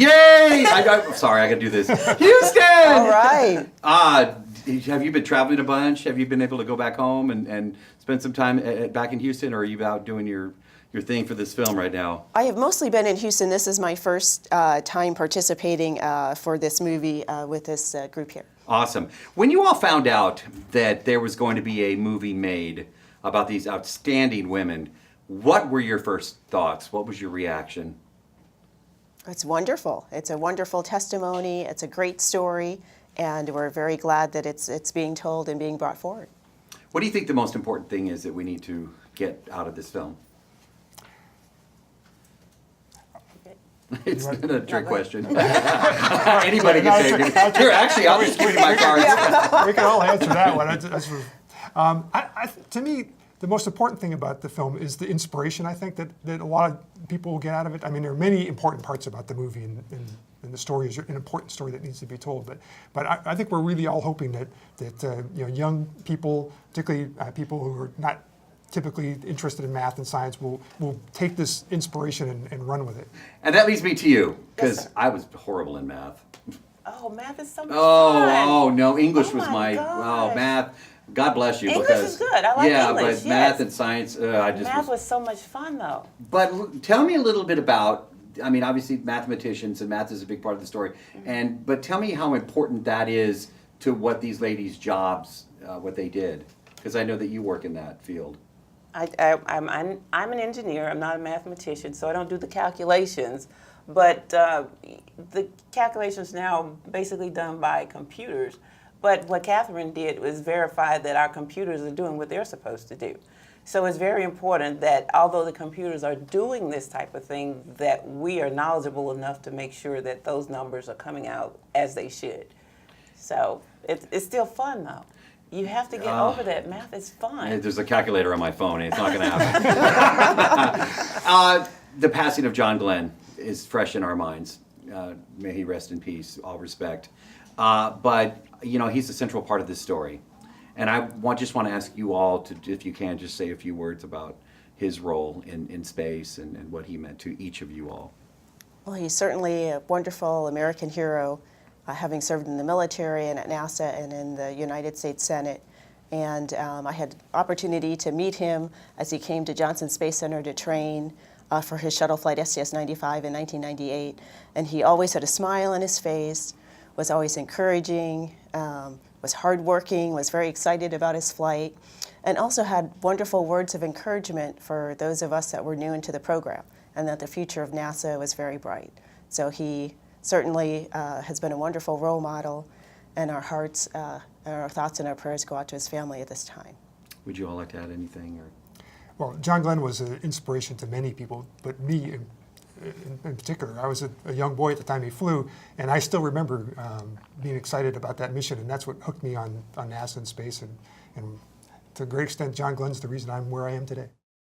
Yay! I'm sorry, I got to do this. Houston! All right. Have you been traveling a bunch? Have you been able to go back home and spend some time back in Houston, or are you out doing your thing for this film right now? I have mostly been in Houston. This is my first time participating for this movie with this group here. Awesome. When you all found out that there was going to be a movie made about these outstanding women, what were your first thoughts? What was your reaction? It's wonderful. It's a wonderful testimony. It's a great story, and we're very glad that it's being told and being brought forward. What do you think the most important thing is that we need to get out of this film? It's not a trick question. Anybody can say it. Here, actually, I'll just read my cards. We can all answer that one. To me, the most important thing about the film is the inspiration, I think, that a lot of people will get out of it. I mean, there are many important parts about the movie, and the story is an important story that needs to be told. But I think we're really all hoping that young people, particularly people who are not typically interested in math and science, will take this inspiration and run with it. And that leads me to you, because Yes, sir. I was horrible in math. Oh, math is so much fun. Oh no, English Oh was my oh, gosh. math. God bless you. English because, is good. I like yeah, English, but math yes. and science, I just Math was so much fun, though. But tell me a little bit about. I mean, obviously, mathematicians and math is a big part of the story. But tell me how important that is to what these ladies' jobs, what they did, because I know that you work in that field. I'm an engineer. I'm not a mathematician, so I don't do the calculations. But the calculations now are basically done by computers. But what Katherine did was verify that our computers are doing what they're supposed to do. So it's very important that although the computers are doing this type of thing, that we are knowledgeable enough to make sure that those numbers are coming out as they should. So it's still fun, though. You have to get over that. Math is fun. There's a calculator on my phone, and it's not going to happen. The passing of John Glenn is fresh in our minds. May he rest in peace, all respect. But, he's a central part of this story. And I just want to ask you all to, if you can, just say a few words about his role in space and what he meant to each of you all. Well, he's certainly a wonderful American hero, having served in the military and at NASA and in the United States Senate. And I had opportunity to meet him as he came to Johnson Space Center to train for his shuttle flight STS-95 in 1998. And he always had a smile on his face, was always encouraging, was hardworking, was very excited about his flight, and also had wonderful words of encouragement for those of us that were new into the program, and that the future of NASA was very bright. So he certainly has been a wonderful role model, and our hearts, our thoughts and our prayers go out to his family at this time. Would you all like to add anything? Or? Well, John Glenn was an inspiration to many people, but me in particular. I was a young boy at the time he flew, and I still remember being excited about that mission, and that's what hooked me on NASA and space. And to a great extent, John Glenn's the reason I'm where I am today.